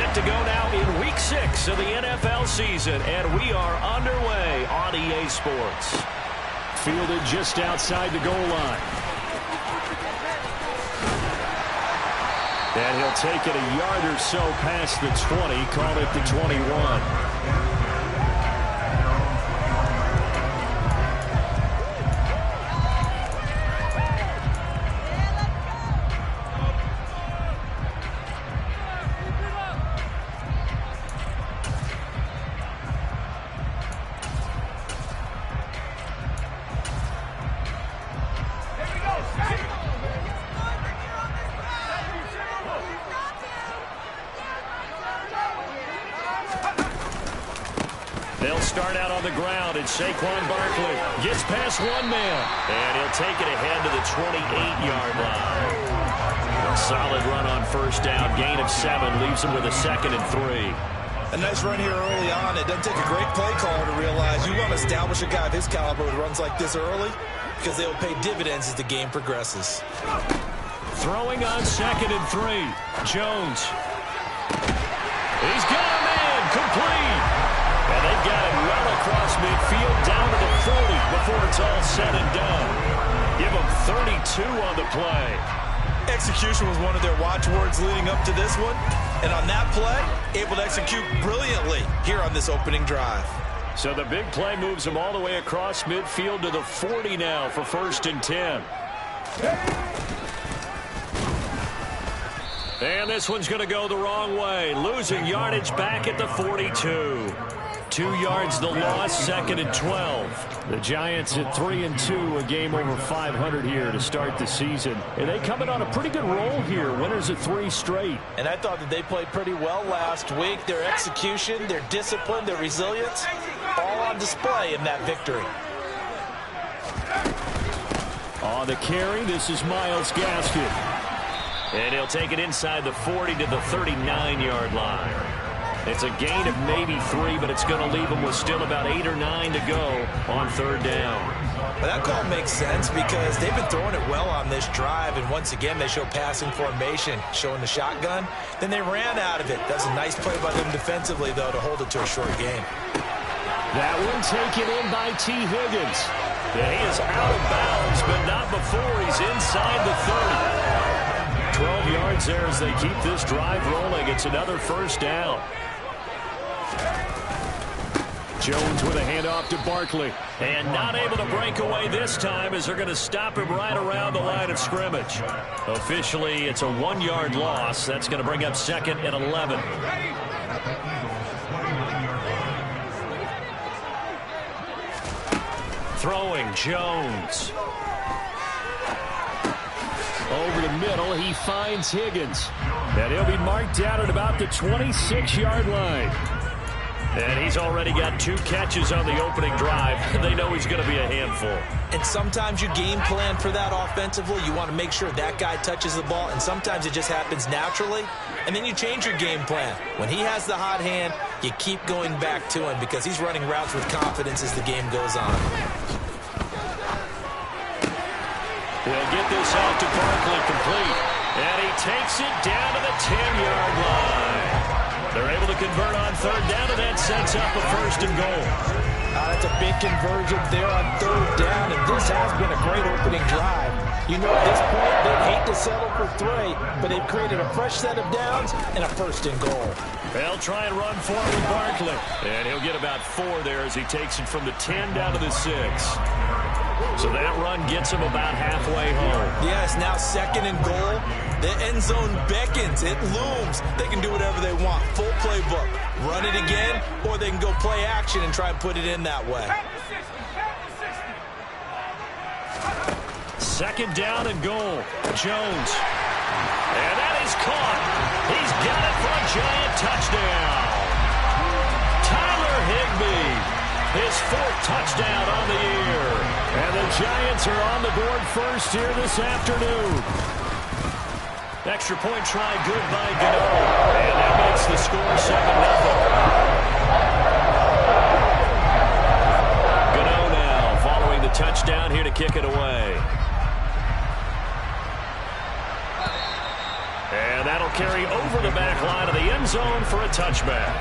Set to go now in Week 6 of the NFL season, and we are underway on EA Sports. Fielded just outside the goal line. And he'll take it a yard or so past the 20, call it the 21. They'll start out on the ground, and Saquon Barkley gets past one man, and he'll take it ahead to the 28-yard line. A solid run on first down, gain of 7, leaves him with a 2nd and 3. A nice run here early on. It doesn't take a great play caller to realize you want to establish a guy of his caliber with runs like this early because they will pay dividends as the game progresses. Throwing on 2nd and 3, Jones. He's got a man, complete. And they've got it well across midfield down to the 40 before it's all said and done. Give them 32 on the play. Execution was one of their watchwords leading up to this one. And on that play, able to execute brilliantly here on this opening drive. So the big play moves them all the way across midfield to the 40 now for 1st and 10. And this one's going to go the wrong way. Losing yardage back at the 42. 2 yards the loss, 2nd and 12. The Giants at 3-2, a game over 500 here to start the season. And they come in on a pretty good roll here, winners of 3 straight. And I thought that they played pretty well last week. Their execution, their discipline, their resilience, all on display in that victory. On the carry, this is Myles Gaskin. And he'll take it inside the 40 to the 39-yard line. It's a gain of maybe 3, but it's going to leave them with still about 8 or 9 to go on 3rd down. Well, that call makes sense because they've been throwing it well on this drive, and once again they show passing formation, showing the shotgun. Then they ran out of it. That's a nice play by them defensively, though, to hold it to a short game. That one taken in by T. Higgins. Yeah, he is out of bounds, but not before he's inside the 30. 12 yards there as they keep this drive rolling. It's another 1st down. Jones with a handoff to Barkley. And not able to break away this time as they're going to stop him right around the line of scrimmage. Officially, it's a 1-yard loss. That's going to bring up 2nd and 11. Throwing, Jones. Over the middle, he finds Higgins. And he'll be marked down at about the 26-yard line. And he's already got 2 catches on the opening drive. They know he's going to be a handful. And sometimes you game plan for that offensively. You want to make sure that guy touches the ball, and sometimes it just happens naturally. And then you change your game plan. When he has the hot hand, you keep going back to him because he's running routes with confidence as the game goes on. He'll get this out to Barkley, complete. And he takes it down to the 10-yard line. They're able to convert on 3rd down, and that sets up a 1st and goal. That's a big conversion there on 3rd down, and this has been a great opening drive. You know, at this point, they'd hate to settle for 3, but they've created a fresh set of downs and a 1st and goal. They'll try and run for it with Barkley. And he'll get about 4 there as he takes it from the 10 down to the 6. So that run gets him about halfway home. Yes, now 2nd and goal. The end zone beckons. It looms. They can do whatever they want. Full playbook. Run it again, or they can go play action and try and put it in that way. 2nd down and goal. Jones. And that is caught. He's got it for a giant touchdown. Tyler Higbee. His 4th touchdown on the year. And the Giants are on the board first here this afternoon. Extra point try good by Gano. And that makes the score 7-0. Gano now following the touchdown here to kick it away. And that'll carry over the back line of the end zone for a touchback.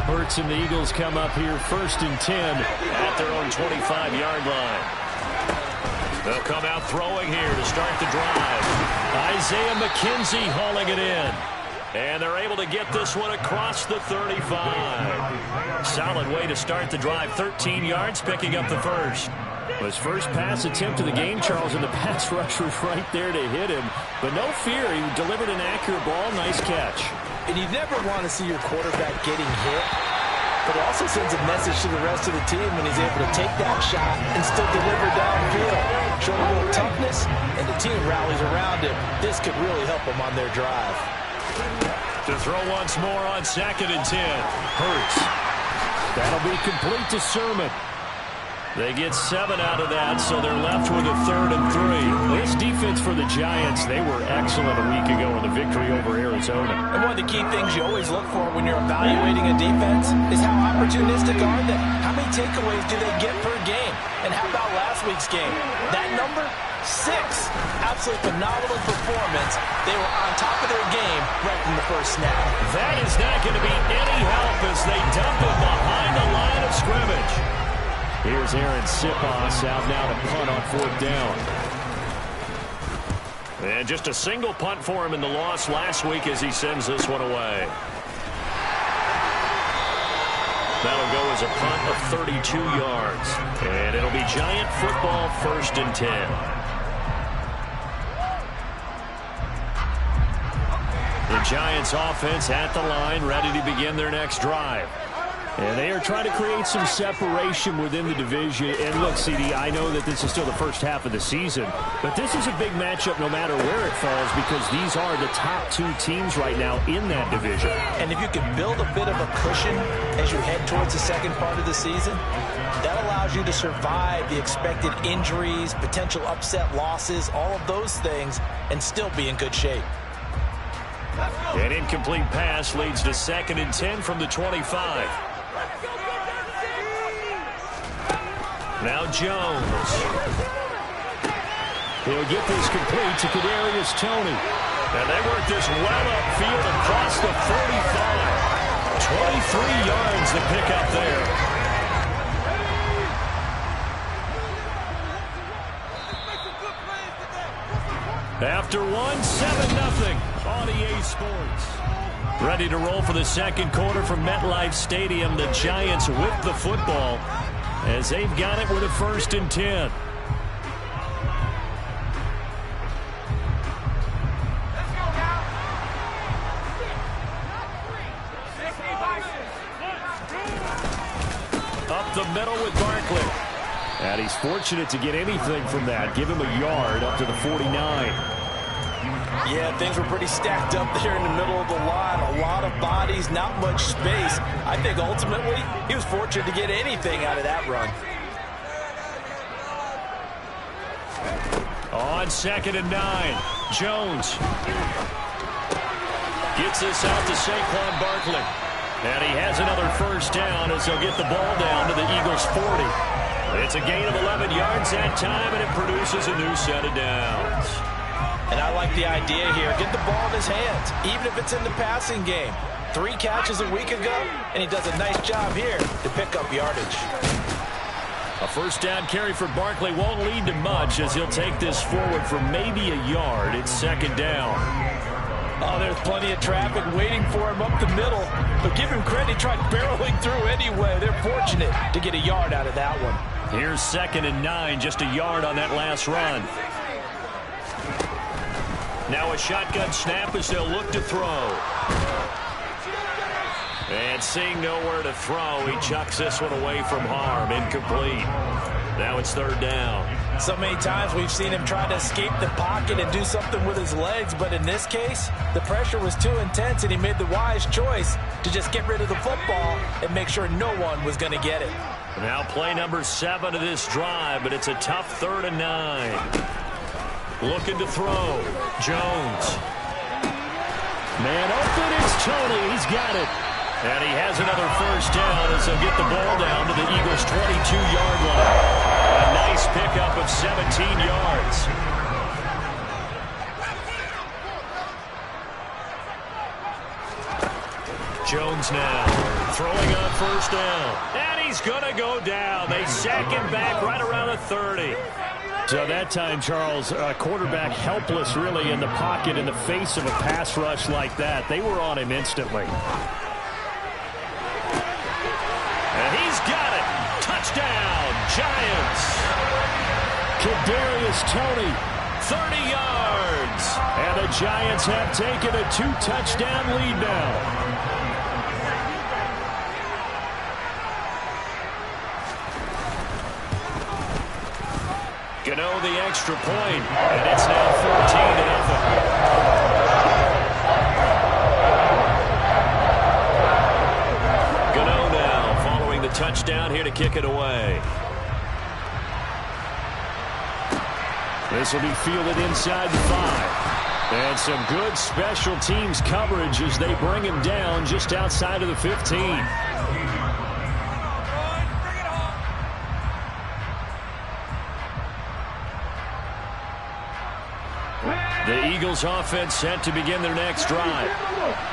Hurts and the Eagles come up here 1st and 10 at their own 25-yard line. They'll come out throwing here to start the drive. Isaiah McKenzie hauling it in. And they're able to get this one across the 35. Solid way to start the drive. 13 yards, picking up the first. His first pass attempt of the game, Charles, and the pass rush was right there to hit him. But no fear, he delivered an accurate ball. Nice catch. And you never want to see your quarterback getting hit, but it also sends a message to the rest of the team when he's able to take that shot and still deliver downfield. Show a little toughness, and the team rallies around him. This could really help them on their drive. To throw once more on 2nd and 10. Hurts. That'll be complete to Sermon. They get 7 out of that, so they're left with a 3rd and 3. This defense for the Giants, they were excellent a week ago in the victory over Arizona. And one of the key things you always look for when you're evaluating a defense is how opportunistic are they? How many takeaways do they get per game? And how about last week's game? That number? 6. Absolutely phenomenal performance. They were on top of their game right from the first snap. That is not going to be any help as they dump it behind the line of scrimmage. Here's Aaron Sipos out now to punt on 4th down. And just a single punt for him in the loss last week as he sends this one away. That'll go as a punt of 32 yards. And it'll be Giant football 1st and 10. The Giants offense at the line, ready to begin their next drive. And they are trying to create some separation within the division. And look, CD, I know that this is still the first half of the season, but this is a big matchup no matter where it falls because these are the top 2 teams right now in that division. And if you can build a bit of a cushion as you head towards the second part of the season, that allows you to survive the expected injuries, potential upset losses, all of those things, and still be in good shape. An incomplete pass leads to 2nd and 10 from the 25. Now Jones. He'll get this complete to Kadarius Toney. And they work this well upfield across the 45. 23 yards to pick up there. After 7-0 on EA Sports. Ready to roll for the second quarter from MetLife Stadium. The Giants with the football as they've got it with a 1st and 10. Up the middle with Barkley. And he's fortunate to get anything from that. Give him a yard up to the 49. Yeah, things were pretty stacked up there in the middle of the line. A lot of bodies, not much space. I think ultimately he was fortunate to get anything out of that run. On 2nd and 9, Jones gets this out to Saquon Barkley. And he has another 1st down as he'll get the ball down to the Eagles' 40. It's a gain of 11 yards that time, and it produces a new set of downs. And I like the idea here. Get the ball in his hands, even if it's in the passing game. 3 catches a week ago, and he does a nice job here to pick up yardage. A 1st down carry for Barkley won't lead to much as he'll take this forward for maybe a yard. It's 2nd down. Oh, there's plenty of traffic waiting for him up the middle. But give him credit, he tried barreling through anyway. They're fortunate to get a yard out of that one. Here's 2nd and 9, just a yard on that last run. Now a shotgun snap as they'll look to throw. And seeing nowhere to throw, he chucks this one away from harm. Incomplete. Now it's 3rd down. So many times we've seen him try to escape the pocket and do something with his legs, but in this case, the pressure was too intense and he made the wise choice to just get rid of the football and make sure no one was going to get it. Now play number 7 of this drive, but it's a tough 3rd and 9. Looking to throw. Jones. Man open, it's Tony. He's got it. And he has another first down as they'll get the ball down to the Eagles' 22-yard line. A nice pickup of 17 yards. Jones now throwing on first down. And he's going to go down. They sack him back right around the 30. So that time, Charles, quarterback helpless really in the pocket in the face of a pass rush like that. They were on him instantly. And he's got it. Touchdown, Giants. Kadarius Toney, 30 yards. And the Giants have taken a 2-touchdown lead now. Gano the extra point, and it's now 14-0. Gano now following the touchdown here to kick it away. This will be fielded inside the 5. And some good special teams coverage as they bring him down just outside of the 15. The Eagles offense set to begin their next drive.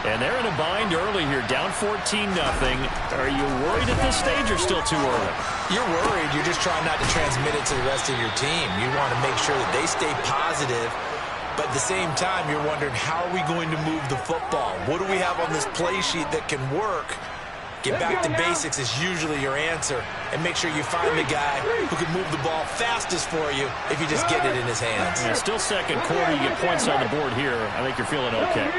And they're in a bind early here, down 14-0. Are you worried at this stage or still too early? You're worried. You're just trying not to transmit it to the rest of your team. You want to make sure that they stay positive. But at the same time, you're wondering, how are we going to move the football? What do we have on this play sheet that can work? Get back to basics is usually your answer. And make sure you find the guy who can move the ball fastest for you if you just get it in his hands. Yeah, still second quarter. You get points on the board here. I think you're feeling okay.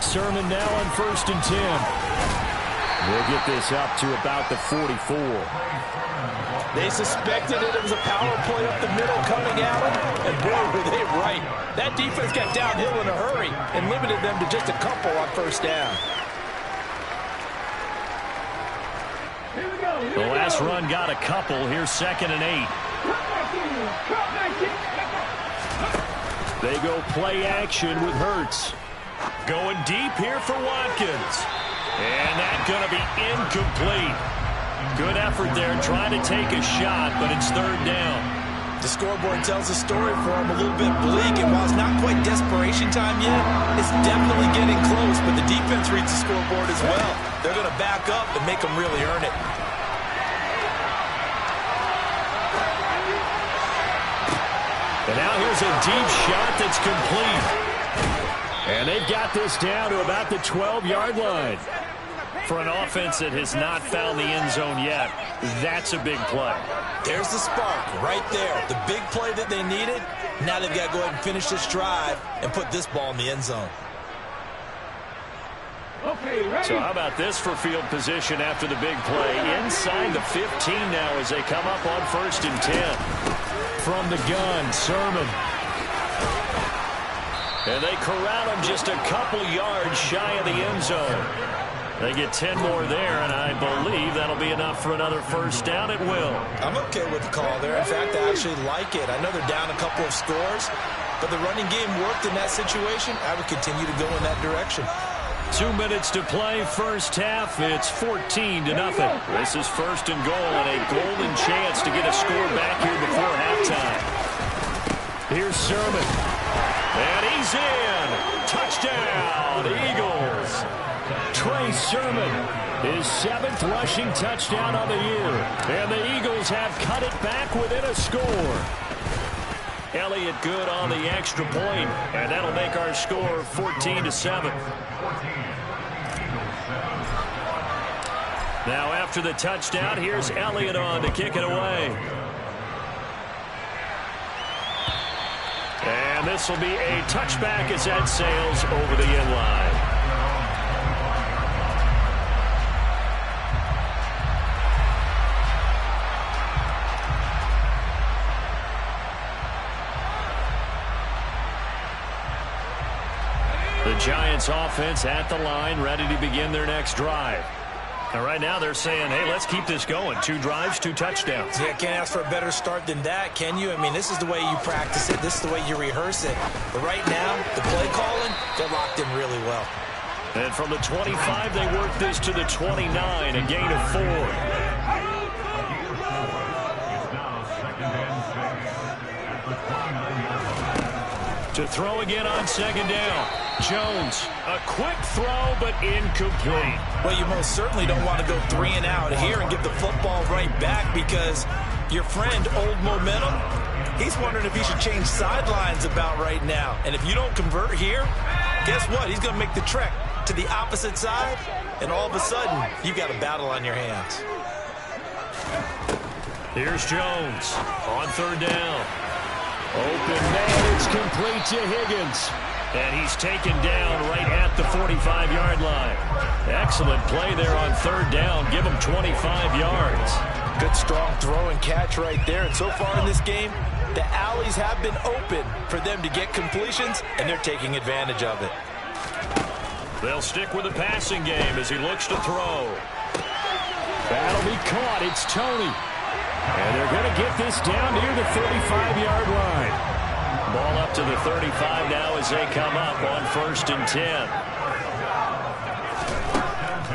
Sermon now on 1st and 10. We'll get this up to about the 44. They suspected it was a power play up the middle coming at them, and boy, were they right. That defense got downhill in a hurry and limited them to just a couple on first down. The last run got a couple. Here's 2nd and 8. They go play action with Hurts. Going deep here for Watkins. And that's going to be incomplete. Good effort there, trying to take a shot, but it's 3rd down. The scoreboard tells a story for him, a little bit bleak, and while it's not quite desperation time yet, it's definitely getting close, but the defense reads the scoreboard as well. They're going to back up and make them really earn it. And now here's a deep shot that's complete. And they've got this down to about the 12-yard line. For an offense that has not found the end zone yet, that's a big play. There's the spark right there. The big play that they needed. Now they've got to go ahead and finish this drive and put this ball in the end zone. So how about this for field position after the big play? Inside the 15 now as they come up on 1st and 10. From the gun, Sermon. And they corral him just a couple yards shy of the end zone. They get 10 more there, and I believe that'll be enough for another first down. It will. I'm okay with the call there. In fact, I actually like it. I know they're down a couple of scores, but the running game worked in that situation. I would continue to go in that direction. 2 minutes to play, first half. It's 14-0. This is 1st and goal, and a golden chance to get a score back here before halftime. Here's Sermon. And he's in. Touchdown, Eagles. Trey Sermon, his 7th rushing touchdown of the year. And the Eagles have cut it back within a score. Elliott good on the extra point, and that'll make our score 14-7. Now after the touchdown, here's Elliott on to kick it away. And this will be a touchback as that sails over the end line. The Giants offense at the line, ready to begin their next drive. And right now they're saying, hey, let's keep this going. 2 drives, 2 touchdowns. Yeah, can't ask for a better start than that, can you? I mean, this is the way you practice it. This is the way you rehearse it. But right now, the play calling, they're locked in really well. And from the 25, they work this to the 29, a gain of 4. To throw again on 2nd down. Jones, a quick throw, but incomplete. Well, you most certainly don't want to go 3 and out here and give the football right back because your friend, Old Momentum, he's wondering if he should change sidelines about right now. And if you don't convert here, guess what? He's going to make the trek to the opposite side, and all of a sudden, you've got a battle on your hands. Here's Jones on 3rd down. Open man, it's complete to Higgins. And he's taken down right at the 45-yard line. Excellent play there on 3rd down. Give him 25 yards. Good strong throw and catch right there. And so far in this game, the alleys have been open for them to get completions, and they're taking advantage of it. They'll stick with the passing game as he looks to throw. That'll be caught. It's Tony. And they're going to get this down near the 35-yard line. Ball up to the 35 now as they come up on 1st and 10.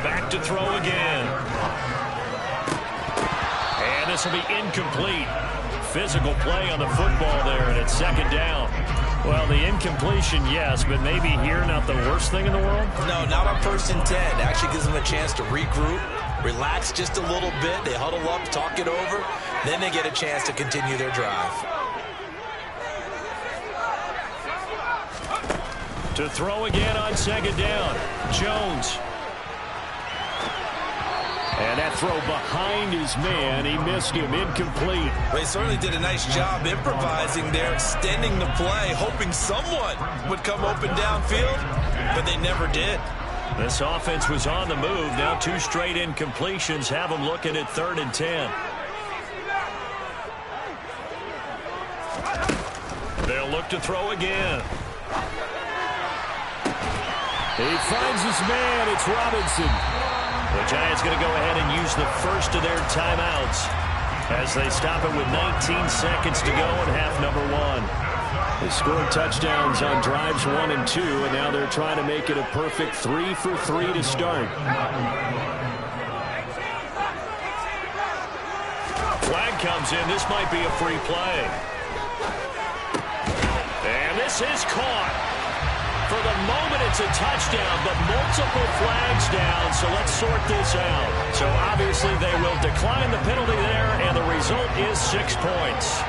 Back to throw again. And this will be incomplete. Physical play on the football there, and it's 2nd down. Well, the incompletion, yes, but maybe here not the worst thing in the world? No, not on 1st and 10. Actually gives them a chance to regroup, relax just a little bit. They huddle up, talk it over. Then they get a chance to continue their drive. To throw again on 2nd down. Jones. And that throw behind his man. He missed him. Incomplete. They certainly did a nice job improvising there, extending the play, hoping someone would come open downfield, but they never did. This offense was on the move. Now 2 straight incompletions have them looking at 3rd and 10. They'll look to throw again. He finds his man. It's Robinson. The Giants going to go ahead and use the first of their timeouts as they stop it with 19 seconds to go in half number 1. They scored touchdowns on drives 1 and 2, and now they're trying to make it a perfect 3 for 3 to start. Flag comes in. This might be a free play. And this is caught. For the moment, it's a touchdown, but multiple flags down, so let's sort this out. So obviously they will decline the penalty there, and the result is 6 points.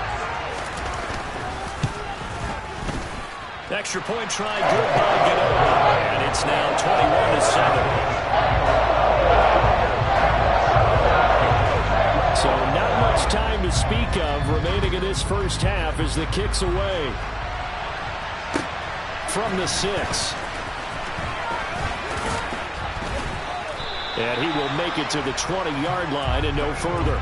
Extra point try, good by Ganola, and it's now 21-7. So not much time to speak of remaining in this first half as the kick's away. From the 6. And he will make it to the 20-yard line and no further.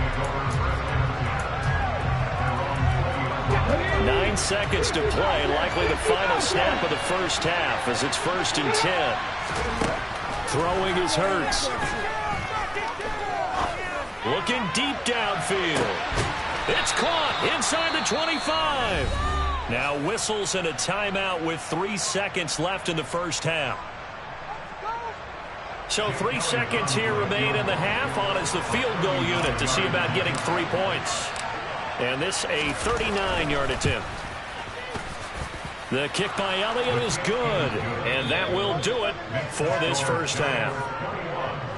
9 seconds to play, likely the final snap of the first half as it's 1st and 10. Throwing is Hurts. Looking deep downfield. It's caught inside the 25. Now whistles and a timeout with 3 seconds left in the first half. So 3 seconds here remain in the half. On is the field goal unit to see about getting 3 points. And this a 39-yard attempt. The kick by Elliott is good. And that will do it for this first half.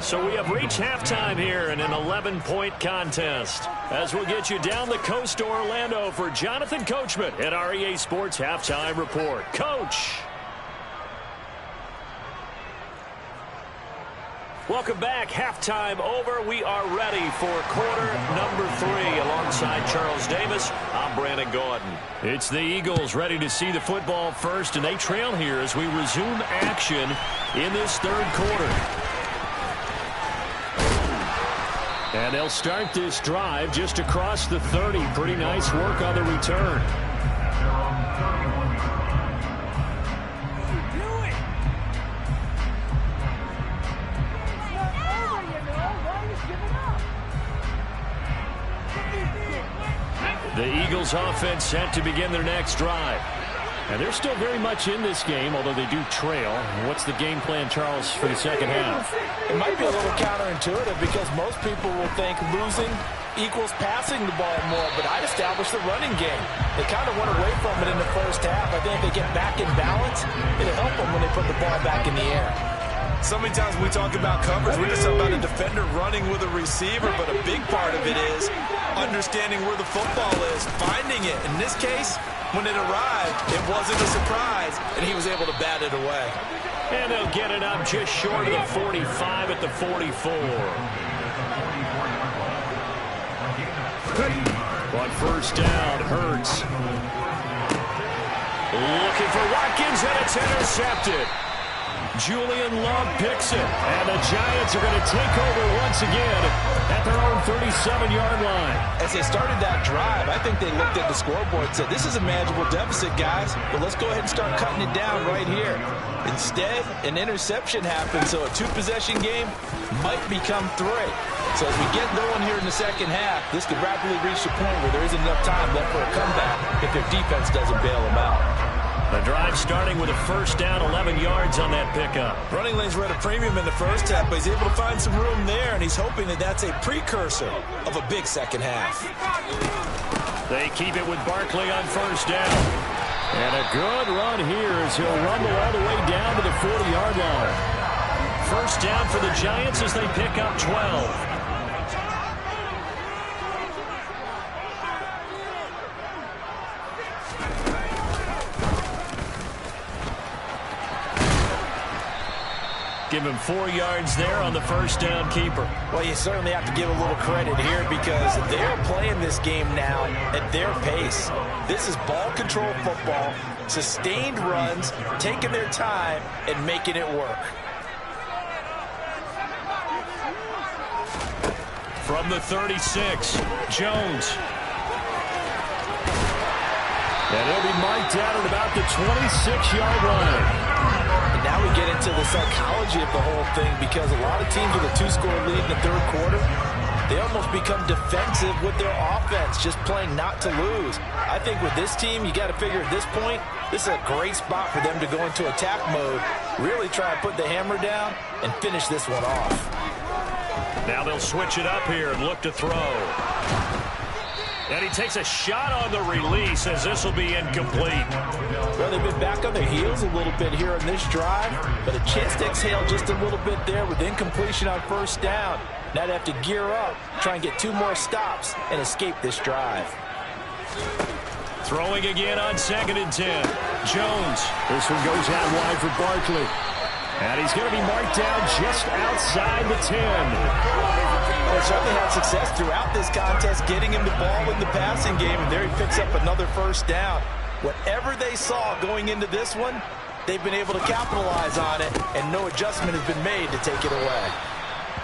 So we have reached halftime here in an 11-point contest. As we'll get you down the coast to Orlando for Jonathan Coachman at our EA Sports Halftime Report. Coach. Welcome back. Halftime over. We are ready for quarter number 3. Alongside Charles Davis, I'm Brandon Gordon. It's the Eagles ready to see the football first, and they trail here as we resume action in this 3rd quarter. And they'll start this drive just across the 30. Pretty nice work on the return. The Eagles offense set to begin their next drive. And they're still very much in this game, although they do trail. What's the game plan, Charles, for the second half? It might be a little counterintuitive because most people will think losing equals passing the ball more, but I'd establish the running game. They kind of went away from it in the first half. I think if they get back in balance, it'll help them when they put the ball back in the air. So many times when we talk about coverage, we're just talking about a defender running with a receiver, but a big part of it is understanding where the football is, finding it. In this case, when it arrived, it wasn't a surprise, and he was able to bat it away. And they'll get it up just short of the 45 at the 44. On first down, Hurts. Looking for Watkins, and it's intercepted. Julian Love picks it, and the Giants are going to take over once again at their own 37-yard line. As they started that drive, I think they looked at the scoreboard and said, this is a manageable deficit, guys, but let's go ahead and start cutting it down right here. Instead, an interception happened, so a two-possession game might become three. So as we get going here in the second half, this could rapidly reach the point where there isn't enough time left for a comeback if their defense doesn't bail them out. The drive starting with a first down, 11 yards on that pickup. Running lanes were at a premium in the first half, but he's able to find some room there, and he's hoping that that's a precursor of a big second half. They keep it with Barkley on first down. And a good run here as he'll rumble all the way down to the 40-yard line. First down for the Giants as they pick up 12. Give him 4 yards there on the first down keeper. Well, you certainly have to give a little credit here because they're playing this game now at their pace. This is ball control football, sustained runs, taking their time, and making it work. From the 36, Jones. And he'll be marked out at about the 26-yard line. And now we get into the psychology of the whole thing because a lot of teams with a two-score lead in the third quarter, they almost become defensive with their offense, just playing not to lose. I think with this team, you got to figure at this point, this is a great spot for them to go into attack mode, really try and put the hammer down and finish this one off. Now they'll switch it up here and look to throw. And he takes a shot on the release as this will be incomplete. Well, they've been back on their heels a little bit here in this drive, but a chance to exhale just a little bit there with incompletion on first down. Now they have to gear up, try and get 2 more stops, and escape this drive. Throwing again on 2nd and 10. Jones. This one goes out wide for Barkley. And he's going to be marked down just outside the 10. They certainly had success throughout this contest, getting him the ball in the passing game, and there he picks up another first down. Whatever they saw going into this one, they've been able to capitalize on it, and no adjustment has been made to take it away.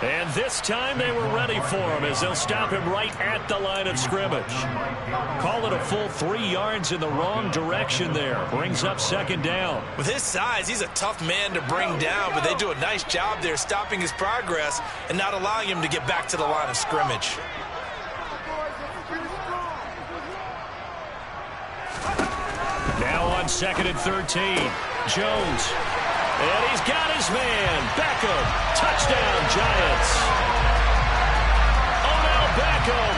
And this time they were ready for him as they'll stop him right at the line of scrimmage. Call it a full 3 yards in the wrong direction there. Brings up 2nd down. With his size, he's a tough man to bring down, but they do a nice job there stopping his progress and not allowing him to get back to the line of scrimmage. Now on 2nd and 13. Jones. And he's got his man. Beckham. Touchdown, Giants. Odell Beckham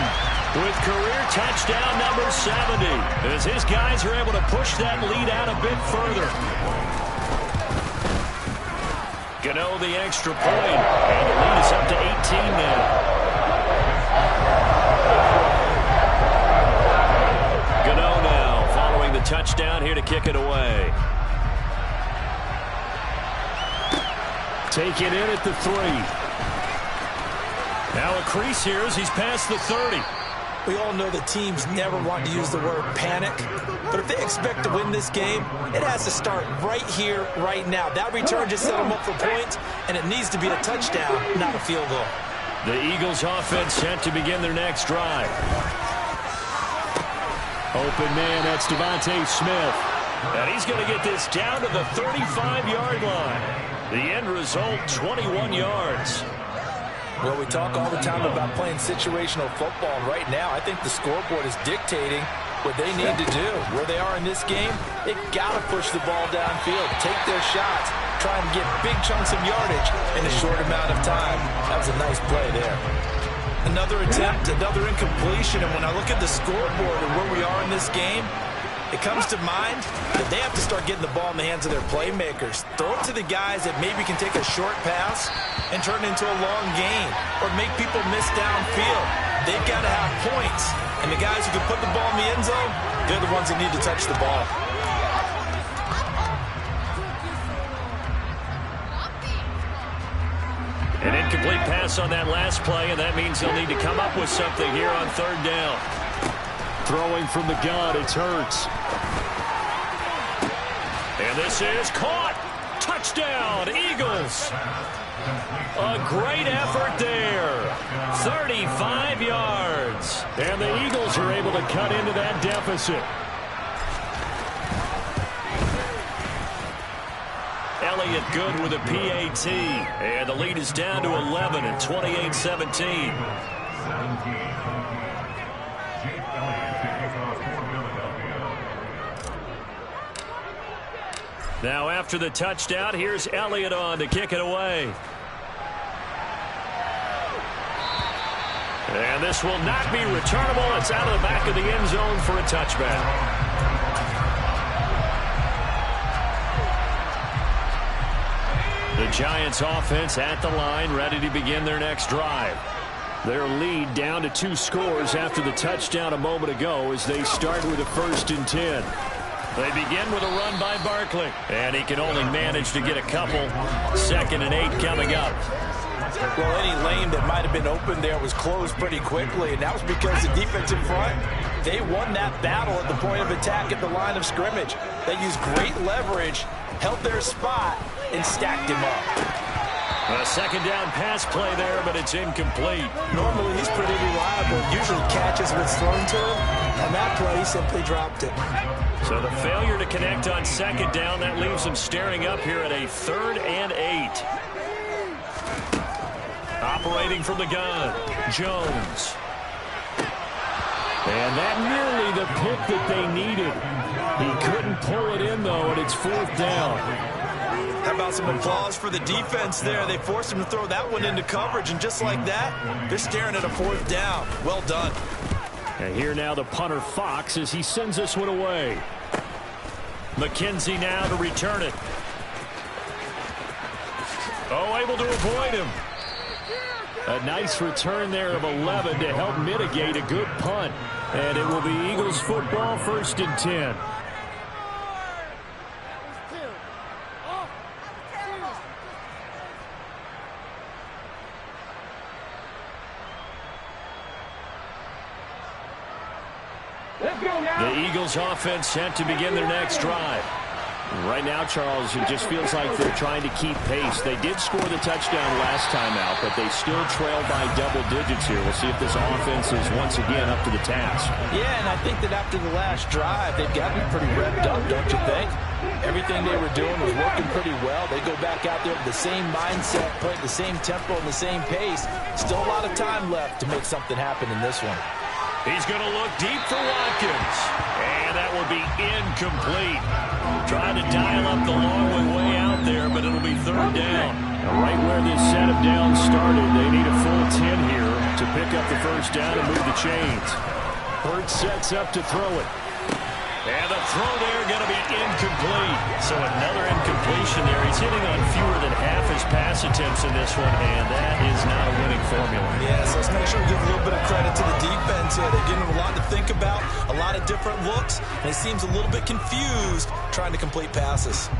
with career touchdown number 70. As his guys are able to push that lead out a bit further. Gano the extra point. And the lead is up to 18 now. Gano now following the touchdown here to kick it away. Take it in at the 3. Now a crease here as he's past the 30. We all know that teams never want to use the word panic, but if they expect to win this game, it has to start right here, right now. That return just set them up for points, and it needs to be a touchdown, not a field goal. The Eagles offense set to begin their next drive. Open man, that's Devontae Smith. And he's going to get this down to the 35-yard line. The end result, 21 yards. Well, we talk all the time about playing situational football, and right now I think the scoreboard is dictating what they need to do. Where they are in this game, they've got to push the ball downfield, take their shots, try and get big chunks of yardage in a short amount of time. That was a nice play there. Another attempt, another incompletion, and when I look at the scoreboard and where we are in this game, it comes to mind that they have to start getting the ball in the hands of their playmakers. Throw it to the guys that maybe can take a short pass and turn it into a long gain or make people miss downfield. They've got to have points. And the guys who can put the ball in the end zone, they're the ones that need to touch the ball. An incomplete pass on that last play, and that means they'll need to come up with something here on third down. Throwing from the gun, it's Hurts. And this is caught. Touchdown, Eagles. A great effort there. 35 yards. And the Eagles are able to cut into that deficit. Elliott good with a PAT. And the lead is down to 11 at 28-17. Now after the touchdown, here's Elliott on to kick it away. And this will not be returnable. It's out of the back of the end zone for a touchback. The Giants offense at the line, ready to begin their next drive. Their lead down to 2 scores after the touchdown a moment ago as they start with a 1st and 10. They begin with a run by Barkley, and he can only manage to get a couple. 2nd and 8 coming up. Well, any lane that might have been open there was closed pretty quickly, and that was because the defense in front, they won that battle at the point of attack at the line of scrimmage. They used great leverage, held their spot, and stacked him up. A 2nd down pass play there, but it's incomplete. Normally he's pretty reliable, usually catches what's thrown to him, and that play he simply dropped it. So the failure to connect on 2nd down, that leaves him staring up here at a 3rd and 8. Operating from the gun, Jones. And that nearly the pick that they needed. He couldn't pull it in, though, and it's 4th down. How about some applause for the defense there? They forced him to throw that one into coverage, and just like that, they're staring at a 4th down. Well done. And here now the punter Fox as he sends this one away. McKenzie now to return it. Oh, able to avoid him. A nice return there of 11 to help mitigate a good punt. And it will be Eagles football, 1st and 10. The Eagles offense set to begin their next drive. Right now, Charles, it just feels like they're trying to keep pace. They did score the touchdown last time out, but they still trail by double digits here. We'll see if this offense is once again up to the task. Yeah, and I think that after the last drive, they've got to be pretty revved up, don't you think? Everything they were doing was working pretty well. They go back out there with the same mindset, playing the same tempo and the same pace. Still a lot of time left to make something happen in this one. He's going to look deep for Watkins. And that will be incomplete. Trying to dial up the long way out there, but it'll be 3rd down. Right where this set of downs started, they need a full 10 here to pick up the 1st down and move the chains. Hurts sets up to throw it. And the throw there going to be incomplete. So another incompletion there. He's hitting on fewer than half his pass attempts in this one, and that is not a winning formula. Yeah, so let's make sure we give a little bit of credit to the defense here. They're giving him a lot to think about, a lot of different looks, and he seems a little bit confused trying to complete passes.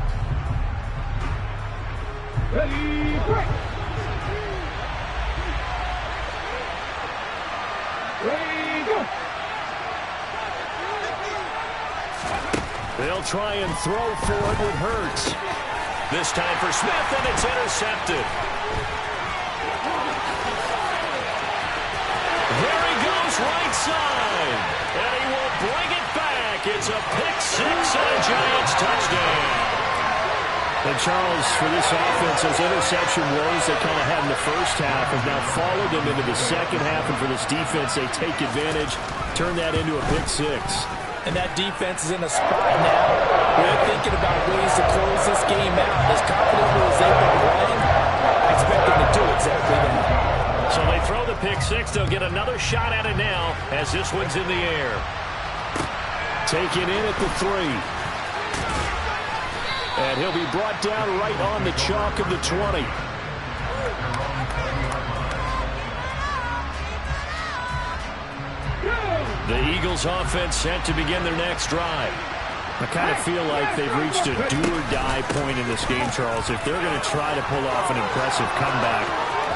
Ready, break. Ready, go. They'll try and throw for it with Hurts. This time for Smith, and it's intercepted. There he goes, right side. And he will bring it back. It's a pick 6 and a Giants touchdown. And Charles, for this offense, those interception woes they kind of had in the first half have now followed them into the second half. And for this defense, they take advantage, turn that into a pick six. And that defense is in a spot now where they're thinking about ways to close this game out. As confidently as they've been playing, I expect them to do exactly that. So they throw the pick six. They'll get another shot at it now as this one's in the air. Taken in at the 3. And he'll be brought down right on the chalk of the 20. The Eagles offense set to begin their next drive. I kind of feel like they've reached a do-or-die point in this game, Charles. If they're going to try to pull off an impressive comeback,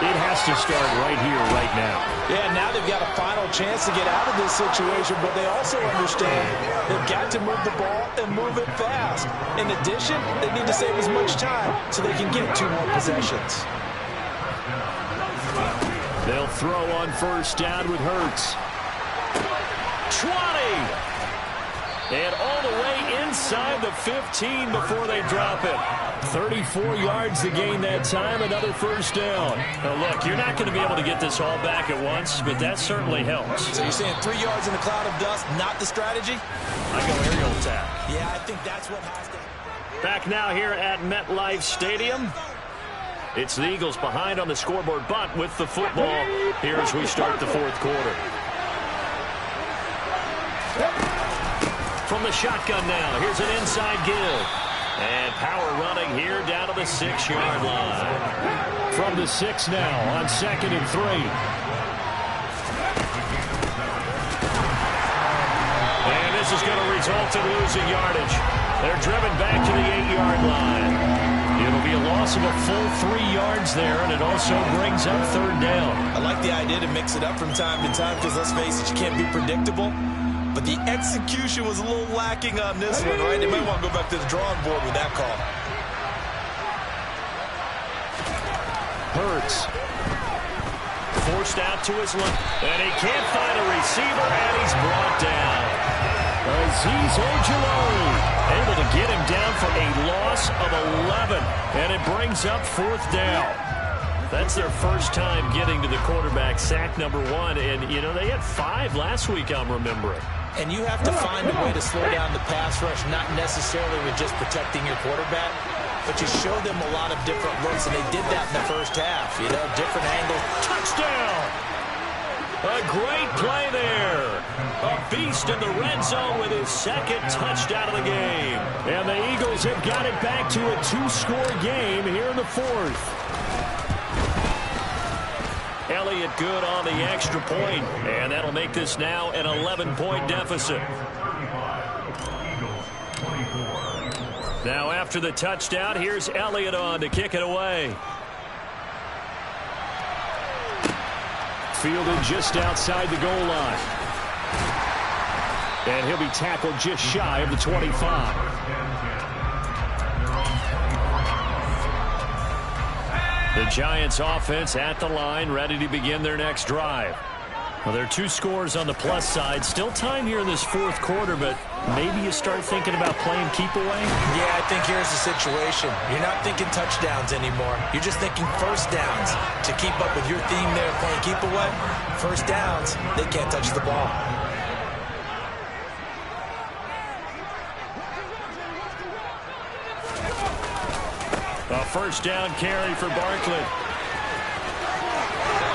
it has to start right here, right now. Yeah, now they've got a final chance to get out of this situation, but they also understand they've got to move the ball and move it fast. In addition, they need to save as much time so they can get 2 more possessions. They'll throw on first down with Hurts. 20! And all the way inside the 15 before they drop it. 34 yards to gain that time, another first down. Now look, you're not going to be able to get this all back at once, but that certainly helps. So you're saying 3 yards in a cloud of dust, not the strategy? I go aerial attack. Yeah, I think that's what has to... Back now here at MetLife Stadium. It's the Eagles behind on the scoreboard, but with the football here as we start the fourth quarter. From the shotgun now, here's an inside give. And power running here down to the 6-yard line. From the 6 now on 2nd and 3. And this is going to result in losing yardage. They're driven back to the 8-yard line. It'll be a loss of a full 3 yards there, and it also brings up 3rd down. I like the idea to mix it up from time to time because, let's face it, you can't be predictable. But the execution was a little lacking on this one, right? They might want to go back to the drawing board with that call. Hurts. Forced out to his left. And he can't find a receiver, and he's brought down. Azeez Ojulari able to get him down for a loss of 11. And it brings up 4th down. That's their first time getting to the quarterback, sack number 1. And, you know, they had 5 last week, I'm remembering. And you have to find a way to slow down the pass rush, not necessarily with just protecting your quarterback, but you show them a lot of different looks, and they did that in the first half. You know, different angles. Touchdown! A great play there. A beast in the red zone with his 2nd touchdown of the game. And the Eagles have got it back to a 2-score game here in the 4th. Elliott good on the extra point, and that'll make this now an 11-point deficit. Now after the touchdown, here's Elliott on to kick it away. Fielded just outside the goal line. And he'll be tackled just shy of the 25. The Giants offense at the line, ready to begin their next drive. Well, there are 2 scores on the plus side. Still time here in this 4th quarter, but maybe you start thinking about playing keep away? Yeah, I think here's the situation. You're not thinking touchdowns anymore. You're just thinking first downs. To keep up with your theme there, playing keep away, first downs, they can't touch the ball. A first down carry for Barkley.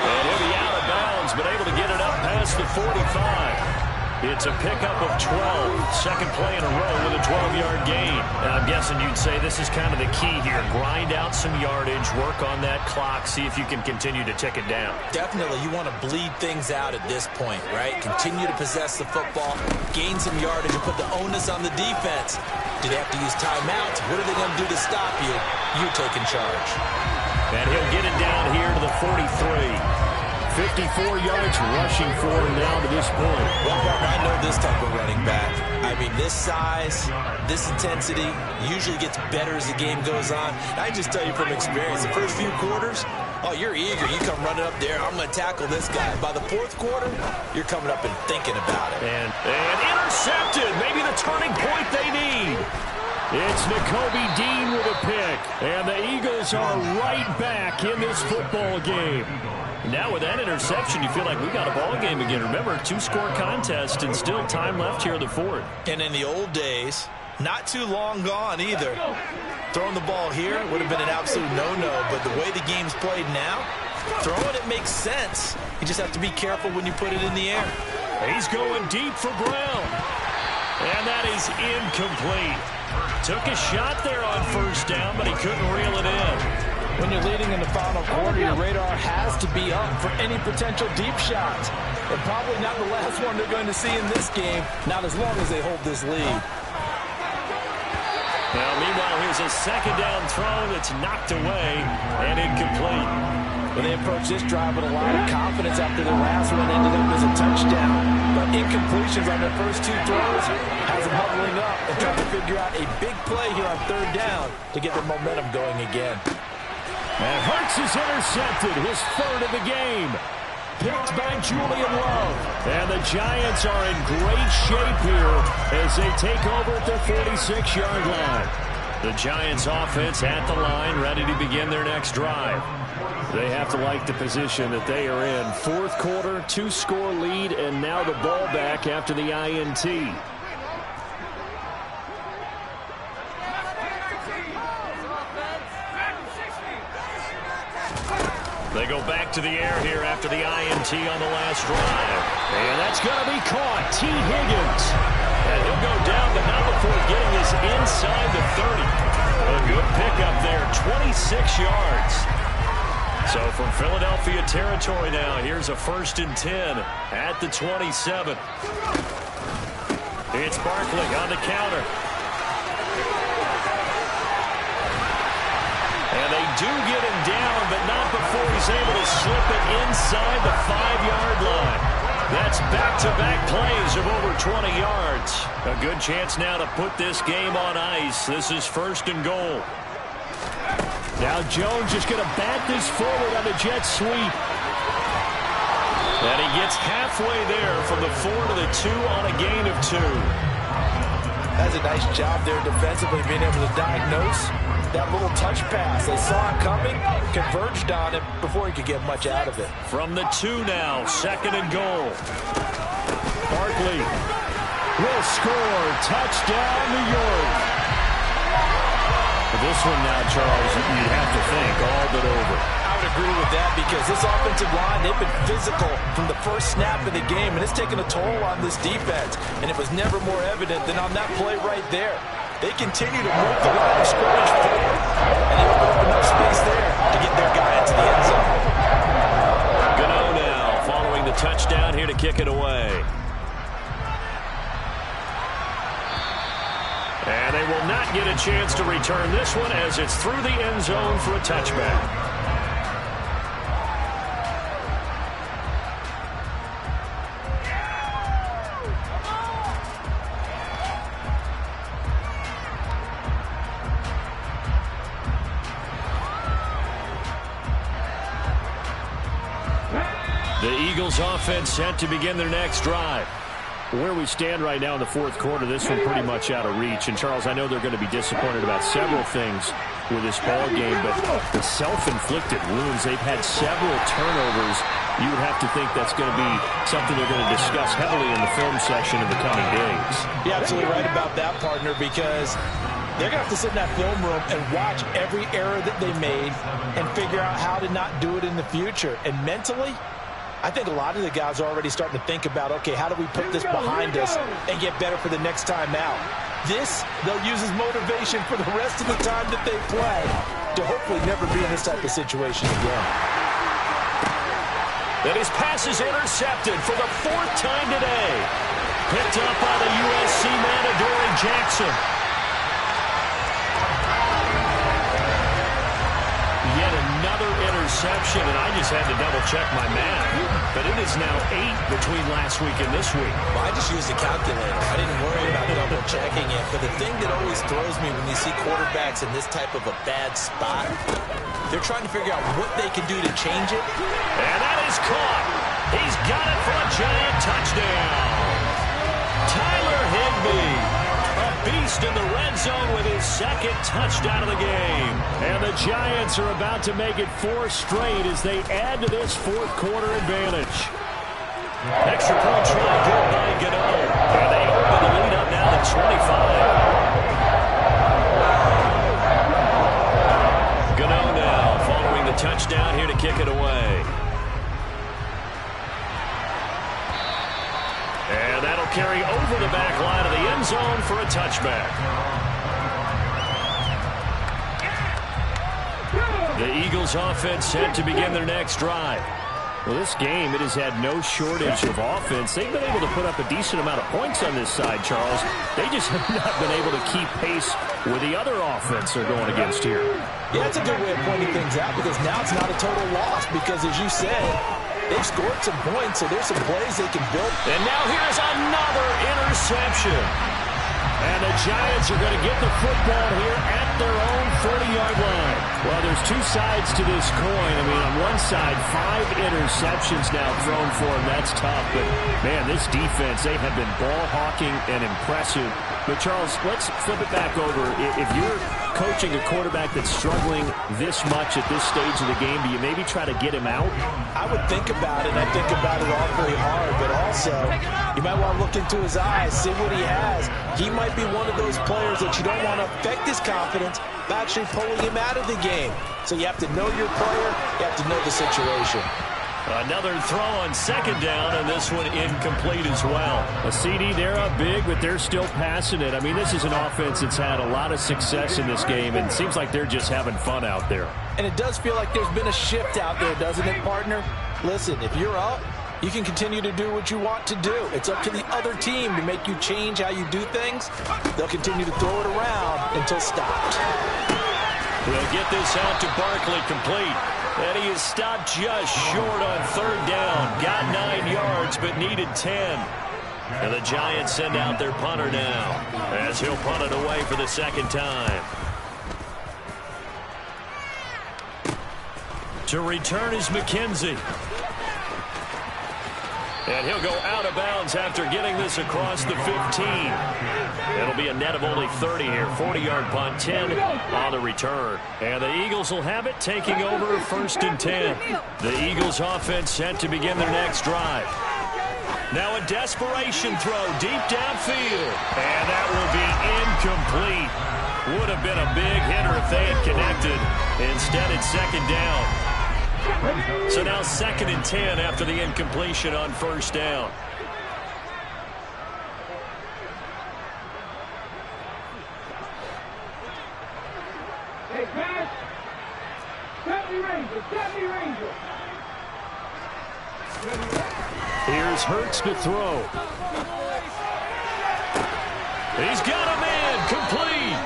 And he'll be out of bounds, but able to get it up past the 45. It's a pickup of 12. Second play in a row with a 12-yard gain. And I'm guessing you'd say this is kind of the key here. Grind out some yardage, work on that clock, see if you can continue to tick it down. Definitely, you want to bleed things out at this point, right? Continue to possess the football, gain some yardage, and put the onus on the defense. Do they have to use timeouts? What are they going to do to stop you? You're taking charge. And he'll get it down here to the 43. 54 yards rushing for him now to this point. Well, Mark, I know this type of running back. I mean, this size, this intensity usually gets better as the game goes on. I just tell you from experience, the first few quarters, oh, you're eager. You come running up there, I'm going to tackle this guy. By the 4th quarter, you're coming up and thinking about it. And intercepted. Maybe the turning point they need. It's Nakobe Dean with a pick. And the Eagles are right back in this football game. Now with that interception, you feel like we got a ball game again. Remember, two-score contest and still time left here in the fourth. And in the old days, not too long gone either. Throwing the ball here would have been an absolute no-no, but the way the game's played now, throwing it makes sense. You just have to be careful when you put it in the air. He's going deep for Brown. And that is incomplete. Took a shot there on first down, but he couldn't reel it in. When you're leading in the final quarter, your radar has to be up for any potential deep shots. And probably not the last one they're going to see in this game, not as long as they hold this lead. Now, meanwhile, here's a second down throw that's knocked away and incomplete. When they approach this drive with a lot of confidence after their last one ended up as a touchdown. But incompletions on their first two throws has them huddling up and trying to figure out a big play here on third down to get their momentum going again. And Hurts is intercepted, his third of the game. Picked by Julian Love. And the Giants are in great shape here as they take over at their 46-yard line. The Giants offense at the line, ready to begin their next drive. They have to like the position that they are in. Fourth quarter, two-score lead, and now the ball back after the INT. They go back to the air here after the INT on the last drive. And that's going to be caught. T. Higgins. And he'll go down, but not before getting us inside the 30. A good pickup there, 26 yards. So from Philadelphia territory now, here's a 1st and 10 at the 27. It's Barkley on the counter. And they do get him down, but not before he's able to slip it inside the 5-yard line. That's back-to-back plays of over 20 yards. A good chance now to put this game on ice. This is 1st and goal. Now Jones just going to bat this forward on the jet sweep. And he gets halfway there from the 4 to the 2 on a gain of 2. That's a nice job there defensively, being able to diagnose that little touch pass. They saw it coming, converged on it before he could get much out of it. From the 2 now, 2nd and goal. Barkley will score. Touchdown, New York. This one now, Charles, you'd have to think all but over. I would agree with that because this offensive line, they've been physical from the first snap of the game, and it's taken a toll on this defense. And it was never more evident than on that play right there. They continue to move the line of scrimmage forward, and they open up enough space there to get their guy into the end zone. Gano now following the touchdown here to kick it away. And they will not get a chance to return this one as it's through the end zone for a touchback. The Eagles offense set to begin their next drive. Where we stand right now in the fourth quarter, this one pretty much out of reach. And, Charles, I know they're going to be disappointed about several things with this ball game, but the self-inflicted wounds, they've had several turnovers. You would have to think that's going to be something they're going to discuss heavily in the film section in the coming days. You're absolutely right about that, partner, because they're going to have to sit in that film room and watch every error that they made and figure out how to not do it in the future. And mentally, I think a lot of the guys are already starting to think about, okay, how do we put this behind us and get better for the next time out? This, they'll use as motivation for the rest of the time that they play to hopefully never be in this type of situation again. And his pass is intercepted for the 4th time today. Picked up by the USC man, Adoree Jackson. Yet another interception, and I just had to double-check my math. But it is now 8 between last week and this week. Well, I just used a calculator. I didn't worry about double-checking it. But the thing that always throws me when you see quarterbacks in this type of a bad spot, they're trying to figure out what they can do to change it. And that is caught. He's got it for a giant touchdown. Tyler Higbee, a beast released in the red zone with his second touchdown of the game. And the Giants are about to make it 4 straight as they add to this fourth quarter advantage. Extra point try good by Gano. And they open the lead up now to 25. Gano now following the touchdown here to kick it away. And that'll carry over the back line of the end zone for a touchback. The Eagles offense set to begin their next drive. Well, this game, it has had no shortage of offense. They've been able to put up a decent amount of points on this side, Charles. They just have not been able to keep pace with the other offense they're going against here. Yeah, that's a good way of pointing things out because now it's not a total loss because, as you said, they've scored some points, so there's some plays they can build. And now here's another interception. And the Giants are going to get the football here at their own 40-yard line. Well, there's two sides to this coin. I mean, on one side, 5 interceptions now thrown for them. That's tough. But, man, this defense, they have been ball hawking and impressive. But, Charles, let's flip it back over. If you're coaching a quarterback that's struggling this much at this stage of the game, do you maybe try to get him out? I would think about it, and I think about it awfully hard, but also you might want to look into his eyes, see what he has. He might be one of those players that you don't want to affect his confidence by actually pulling him out of the game. So you have to know your player, you have to know the situation. Another throw on second down, and this one incomplete as well. A CD, they're up big, but they're still passing it. I mean, this is an offense that's had a lot of success in this game, and it seems like they're just having fun out there. And it does feel like there's been a shift out there, doesn't it, partner? Listen, if you're up, you can continue to do what you want to do. It's up to the other team to make you change how you do things. They'll continue to throw it around until stopped. We'll get this out to Barkley, complete. And he is stopped just short on third down. Got 9 yards, but needed 10. And the Giants send out their punter now, as he'll punt it away for the second time. To return is McKenzie. And he'll go out of bounds after getting this across the 15. It'll be a net of only 30 here. 40-yard punt, 10 on the return. And the Eagles will have it, taking over first and 10. The Eagles offense set to begin their next drive. Now a desperation throw deep downfield. And that will be incomplete. Would have been a big hitter if they had connected. Instead, it's second down. So now second and 10 after the incompletion on first down. Hey, guys. Get me Ranger. Here's Hurts to throw. He's got him in, complete.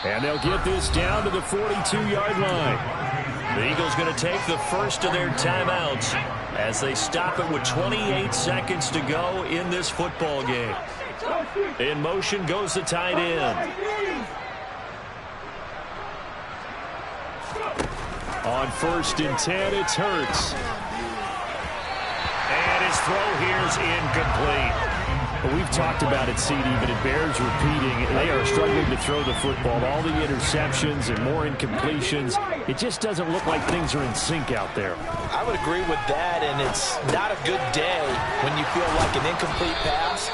And they'll get this down to the 42-yard line. The Eagles going to take the first of their timeouts as they stop it with 28 seconds to go in this football game. In motion goes the tight end. On first and 10, it's Hurts. And his throw here's incomplete. Well, we've talked about it, CD, but it bears repeating. They are struggling to throw the football. All the interceptions and more incompletions. It just doesn't look like things are in sync out there. I would agree with that, and it's not a good day when you feel like an incomplete pass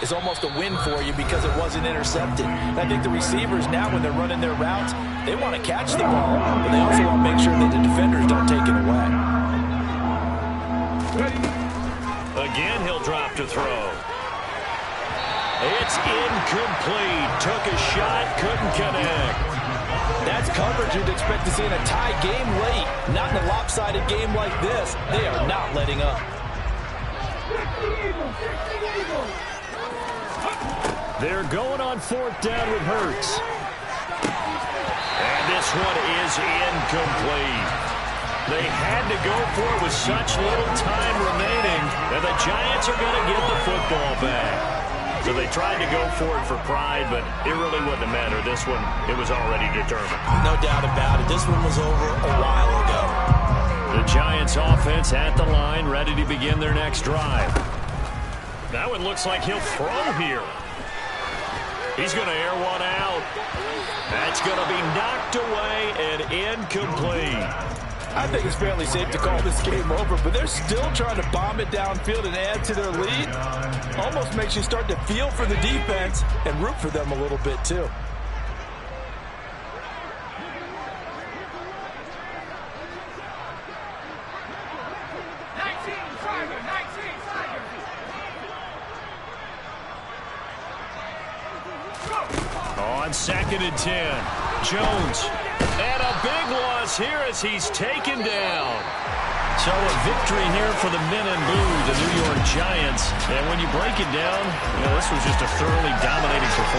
is almost a win for you because it wasn't intercepted. And I think the receivers now, when they're running their routes, they want to catch the ball, but they also want to make sure that the defenders don't take it away. Again, he'll drop to throw. It's incomplete. Took a shot, couldn't connect. That's coverage you'd expect to see in a tie game late. Not in a lopsided game like this. They are not letting up. They're going on fourth down with Hurts. And this one is incomplete. They had to go for it with such little time remaining, and the Giants are going to get the football back. So they tried to go for it for pride, but it really wouldn't have mattered. This one, it was already determined. No doubt about it. This one was over a while ago. The Giants offense at the line, ready to begin their next drive. That one looks like he'll throw here. He's going to air one out. That's going to be knocked away and incomplete. I think it's fairly safe to call this game over, but they're still trying to bomb it downfield and add to their lead. Almost makes you start to feel for the defense and root for them a little bit too. On 2nd and 10, Jones. And a big loss here as he's taken down. So a victory here for the men in blue, the New York Giants. And when you break it down, this was just a thoroughly dominating performance.